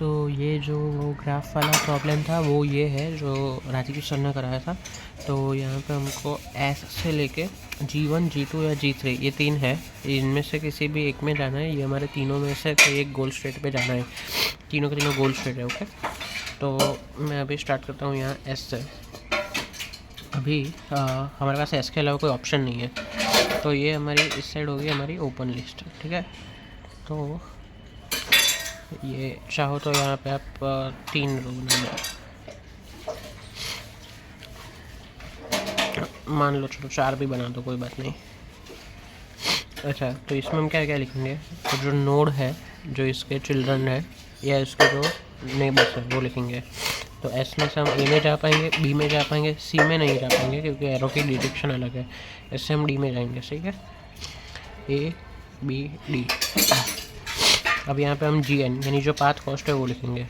तो ये जो ग्राफ वाला प्रॉब्लम था वो ये है जो राजकीय सर ने कराया था। तो यहाँ पे हमको एस से लेके G1, G2 या G3 ये 3 है, इनमें से किसी भी एक में जाना है। ये हमारे तीनों में से कोई एक गोल स्टेट पे जाना है, तीनों के तीनों गोल स्टेट है। ओके, तो मैं अभी स्टार्ट करता हूँ यहाँ एस से। अभी हमारे पास एस के अलावा कोई ऑप्शन नहीं है, तो ये हमारी इस साइड होगी हमारी ओपन लिस्ट। ठीक है, तो ये चाहो तो यहाँ पे आप 3 रो बना लो, मान लो चलो 4 भी बना दो, कोई बात नहीं। अच्छा, तो इसमें हम क्या क्या लिखेंगे? तो जो नोड है, जो इसके चिल्ड्रन है या इसके जो नेबर्स है वो लिखेंगे। तो एस में से हम ए में जा पाएंगे, बी में जा पाएंगे, सी में नहीं जा पाएंगे क्योंकि एरो की डिटेक्शन अलग है। इससे हम डी में जाएंगे। सही है, ए बी डी। अब यहाँ पे हम जी एन यानी जो पाथ कॉस्ट है वो लिखेंगे।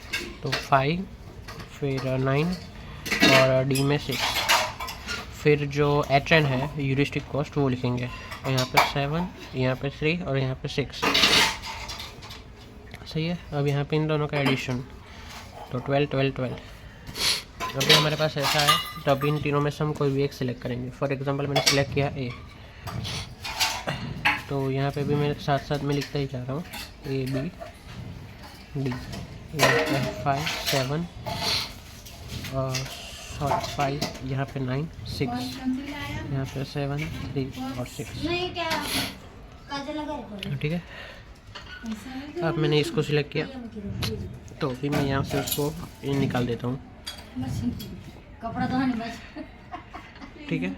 तो 5 फिर 9 और डी में 6, फिर जो एच एन है ह्यूरिस्टिक कॉस्ट वो लिखेंगे। और यहाँ पे 7, यहाँ पे 3 और यहाँ पे 6। सही है, अब यहाँ पे इन दोनों का एडिशन, तो 12 12 12। अभी हमारे पास ऐसा है, तो अभी इन तीनों में से हम कोई भी एक सिलेक्ट करेंगे। फॉर एग्जांपल मैंने सिलेक्ट किया ए, तो यहाँ पे भी मेरे साथ साथ में लिखता ही जा रहा हूँ ए बी डी। यहाँ पे 5 7 और 5, यहाँ पे 9 6, यहाँ पे 7 3 और 6। ठीक है, अब मैंने इसको सिलेक्ट किया, तो फिर मैं यहाँ से उसको निकाल देता हूँ। ठीक है,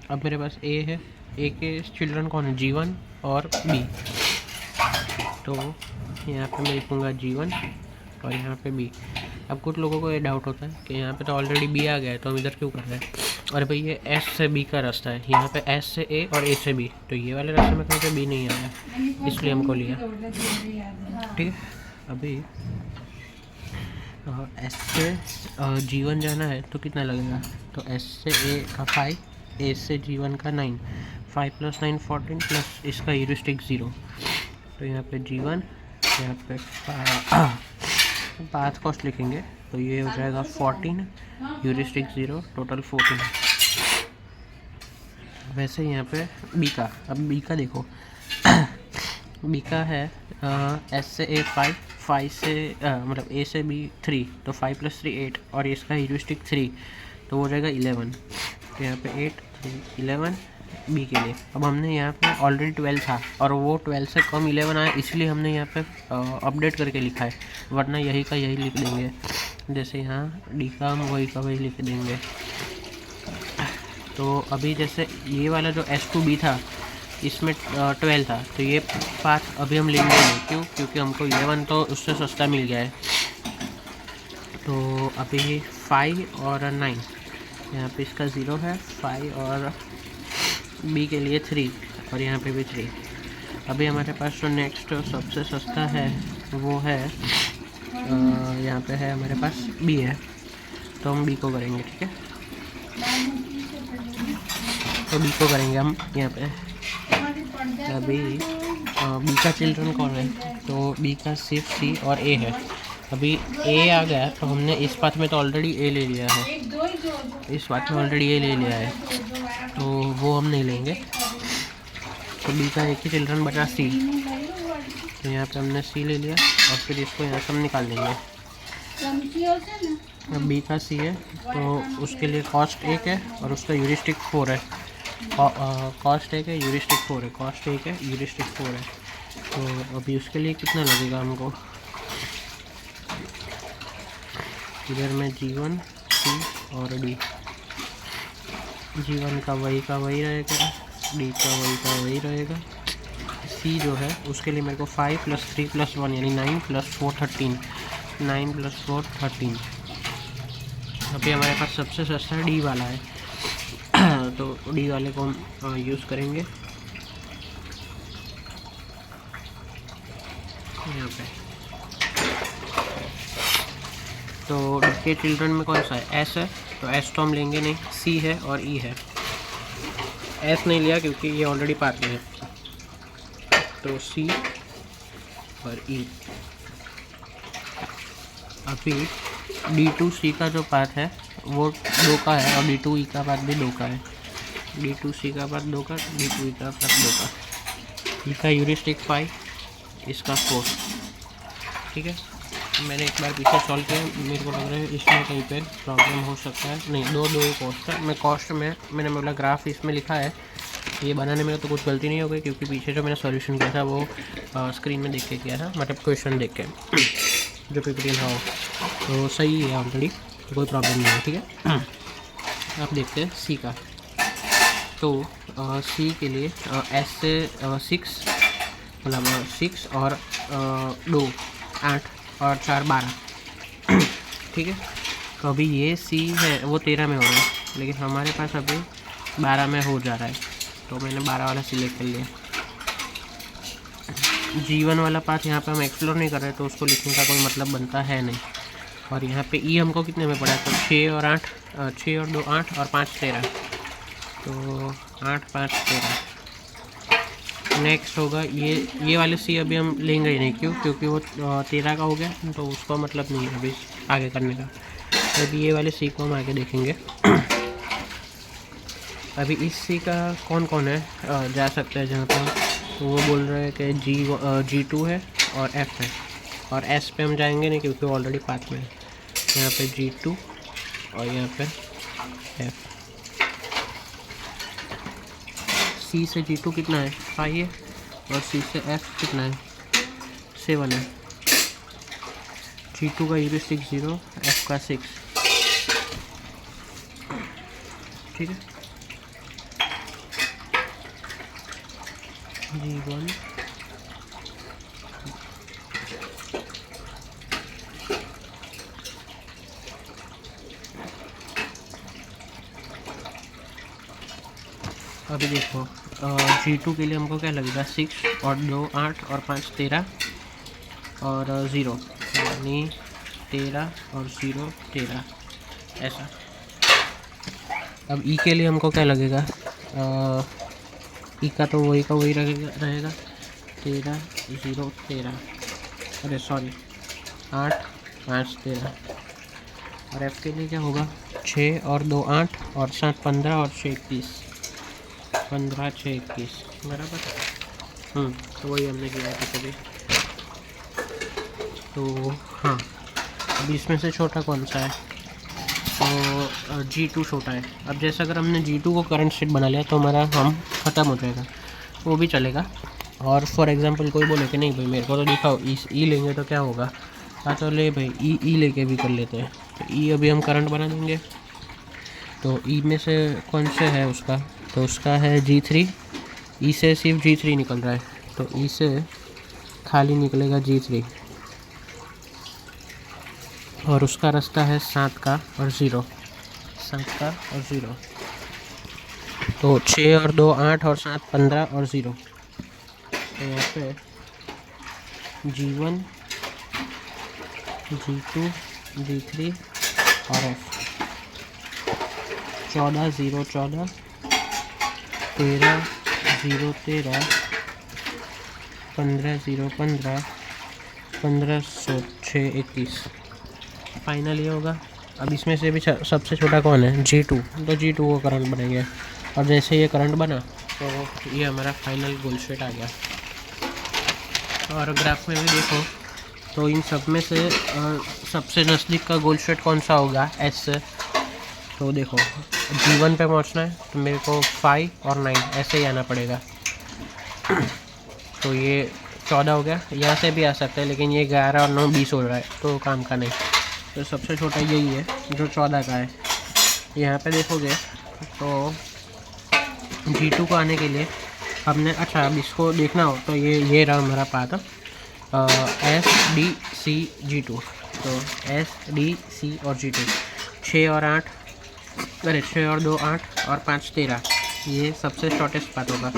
अब मेरे पास ए है, ए के चिल्ड्रन कौन है? G1 और B। तो यहाँ पे मैं लिखूँगा G1 और यहाँ पे B। अब कुछ लोगों को ये डाउट होता है कि यहाँ पे तो ऑलरेडी B आ गया है, तो हम इधर क्यों कर रहे हैं? और भाई ये S से B का रास्ता है, यहाँ पे S से A और A से B, तो ये वाले रास्ते में कहीं पे B नहीं आया, इसलिए हमको लिया। ठीक है, अभी S से G1 जाना है तो कितना लगेगा? तो S से A का 5, A से G1 का 9, 5 + 9 14 प्लस इसका ह्यूरिस्टिक 0। तो यहाँ पे G1, यहाँ पे पाथ कॉस्ट लिखेंगे, तो ये हो जाएगा 14, ह्यूरिस्टिक 0, टोटल 14। वैसे यहाँ पे B का, अब B का देखो B का है S से A 5, 5 से मतलब A से B 3, तो 5 + 3 8 और इसका ह्यूरिस्टिक 3, तो हो जाएगा 11। तो यहाँ पे 8 3 11 B के लिए। अब हमने यहाँ पे ऑलरेडी 12 था और वो 12 से कम 11 आया, इसलिए हमने यहाँ पे अपडेट करके लिखा है, वरना यही का यही लिख देंगे। जैसे यहाँ डी का हम वही का वही लिख देंगे। तो अभी जैसे ये वाला जो S2B था इसमें 12 था, तो ये पाथ अभी हम लेंगे नहीं। क्यों? क्योंकि हमको 11 तो उससे सस्ता मिल गया है। तो अभी 5 और 9, यहाँ पे इसका 0 है, 5 और B के लिए 3 और यहाँ पे भी 3। अभी हमारे पास जो नेक्स्ट सबसे सस्ता है वो है यहाँ पे है हमारे पास B है, तो हम B को करेंगे। ठीक है, तो B को करेंगे हम यहाँ पे। अभी B का चिल्ड्रन कौन है? तो B का सिर्फ C और A है। अभी A आ गया, तो हमने इस पाथ में तो ऑलरेडी A ले लिया है, इस पाथ में ऑलरेडी A ले लिया है, तो वो हम नहीं लेंगे। तो B का एक ही चिल्ड्रन बचा C, तो यहाँ पे हमने C ले लिया और फिर इसको यहाँ से हम निकाल देंगे। अब B का C है, तो उसके लिए कॉस्ट 1 है और उसका ह्यूरिस्टिक 4 है। कॉस्ट 1 है, ह्यूरिस्टिक 4 है, कॉस्ट 1 है, ह्यूरिस्टिक 4 है। तो अभी उसके लिए कितना लगेगा हमको? इधर में G1 C और D। G1 का वही रहेगा, D का वही रहेगा। C जो है उसके लिए मेरे को 5 + 3 + 1 यानी 9 + 4 13, 9 + 4 13। अभी हमारे पास सबसे सस्ता D वाला है, तो D वाले को हम यूज़ करेंगे यहाँ पे। तो D के चिल्ड्रन में कौन सा है? S है, तो S तो हम लेंगे नहीं। C है और E है। S नहीं लिया क्योंकि ये ऑलरेडी पाथ में है। तो सी और ई। अभी D2C का जो पाथ है वो 2 का है और D2E का पाथ भी 2 का है। D2C का पाथ 2 का, D2E का पाथ 2 का। ई का यूरिस्टिक 5, इसका 4। ठीक है, मैंने एक बार पीछे सॉल्व किया, मेरे को लग रहा है इसमें कहीं पे प्रॉब्लम हो सकता है। नहीं, दो ही कॉस्ट है। मैं कॉस्ट में मैंने बोला ग्राफ इसमें लिखा है, ये बनाने में तो कुछ गलती नहीं हो गई क्योंकि पीछे जो मैंने सॉल्यूशन किया था वो स्क्रीन में देख के किया था, मतलब क्वेश्चन देख के जो PPT था, तो सही है ऑलरेडी, कोई प्रॉब्लम नहीं है। ठीक है, आप देखते हैं सी का। तो सी के लिए एस से 6 मतलब 6 और 2 8 और 4 12। ठीक है, तो अभी ये सी है वो 13 में हो रहा है, लेकिन हमारे पास अभी 12 में हो जा रहा है, तो मैंने 12 वाला सिलेक्ट कर लिया। G1 वाला पाथ यहाँ पे हम एक्सप्लोर नहीं कर रहे, तो उसको लिखने का कोई मतलब बनता है नहीं। और यहाँ पे ई हमको कितने में पड़ा है, तो 6 और 8, 6 और 2 8 और 5 13, तो 8 5 13। नेक्स्ट होगा ये वाले सी अभी हम लेंगे ही नहीं, क्यों? क्योंकि वो 13 का हो गया, तो उसका मतलब नहीं है अभी आगे करने का। तो अभी ये वाले सी को हम आगे देखेंगे। अभी इस सी का कौन कौन है जा सकता है जहाँ पर, तो वो बोल रहे हैं कि G2 है और F है, और S पे हम जाएंगे नहीं क्योंकि वो ऑलरेडी पाथ में है। यहाँ पे G2 और यहाँ पे F। C से G2 कितना है, 5 है, और C से F कितना है, 7 है। G2 का यूरिस्टिक 0, F का 6। ठीक है, G1 अभी देखो G2 के लिए हमको क्या लगेगा, 6 और 2 8 और 5 13 और 0, यानी 13 और 0 13 ऐसा। अब ई के लिए हमको क्या लगेगा, ई का तो वही का वही रहेगा 13 0 13, अरे सॉरी 8 5 13। और एफ के लिए क्या होगा, 6 और 2 8 और 7 15 और 6 21, 15 6 21 बराबर। तो वही हमने किया था कभी। तो हाँ, अब इसमें से छोटा कौन सा है, तो G2 छोटा है। अब जैसे अगर हमने G2 को करंट स्टेट बना लिया तो हमारा हम ख़त्म हो जाएगा, वो भी चलेगा। और फॉर एग्जांपल कोई बोले कि नहीं भाई मेरे को तो दिखाओ ई लेंगे तो क्या होगा, हाँ तो ले भाई ई लेके भी कर लेते हैं। तो ई अभी हम करंट बना देंगे। तो ई में से कौन से है उसका, तो उसका है G3। ई से सिर्फ G3 निकल रहा है, तो ई से खाली निकलेगा G3, और उसका रास्ता है 7 का और 0, 7 का और 0। तो 6 और 2 8 और 7 15 और 0। तो यहाँ पे G1 G2 G3 और F 14 0 14 13 0 13 15 0 15 15 6 21। फाइनल ये होगा। अब इसमें से भी सबसे छोटा कौन है, G2, तो G2 को करंट बनेंगे, और जैसे ये करंट बना तो ये हमारा फाइनल गोल स्टेट आ गया। और ग्राफ में भी देखो तो इन सब में से सबसे नज़दीक का गोल स्टेट कौन सा होगा, S से। तो देखो G1 पे पहुंचना है तो मेरे को 5 और 9 ऐसे ही आना पड़ेगा। तो ये 14 हो गया, यहाँ से भी आ सकता है, लेकिन ये 11 और 9 20 हो रहा है, तो काम का नहीं। तो सबसे छोटा यही है जो 14 का है। यहाँ पे देखोगे तो G2 को आने के लिए हमने, अच्छा अब इसको देखना हो तो ये रहा हमारा path, S D C G2। तो S D C और G2 6 और 8, अरे 6 और 2 8 और 5 13, ये सबसे शॉर्टेस्ट पाथ होगा।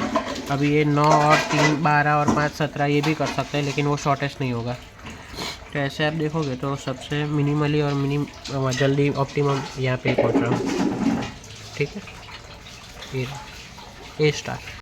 अभी ये 9 और 3 12 और 5 17 ये भी कर सकते हैं, लेकिन वो शॉर्टेस्ट नहीं होगा। तो ऐसे आप देखोगे तो सबसे मिनिमली और जल्दी ऑप्टिमम यहाँ पे पहुँच रहा हूँ। ठीक है, ये A स्टार।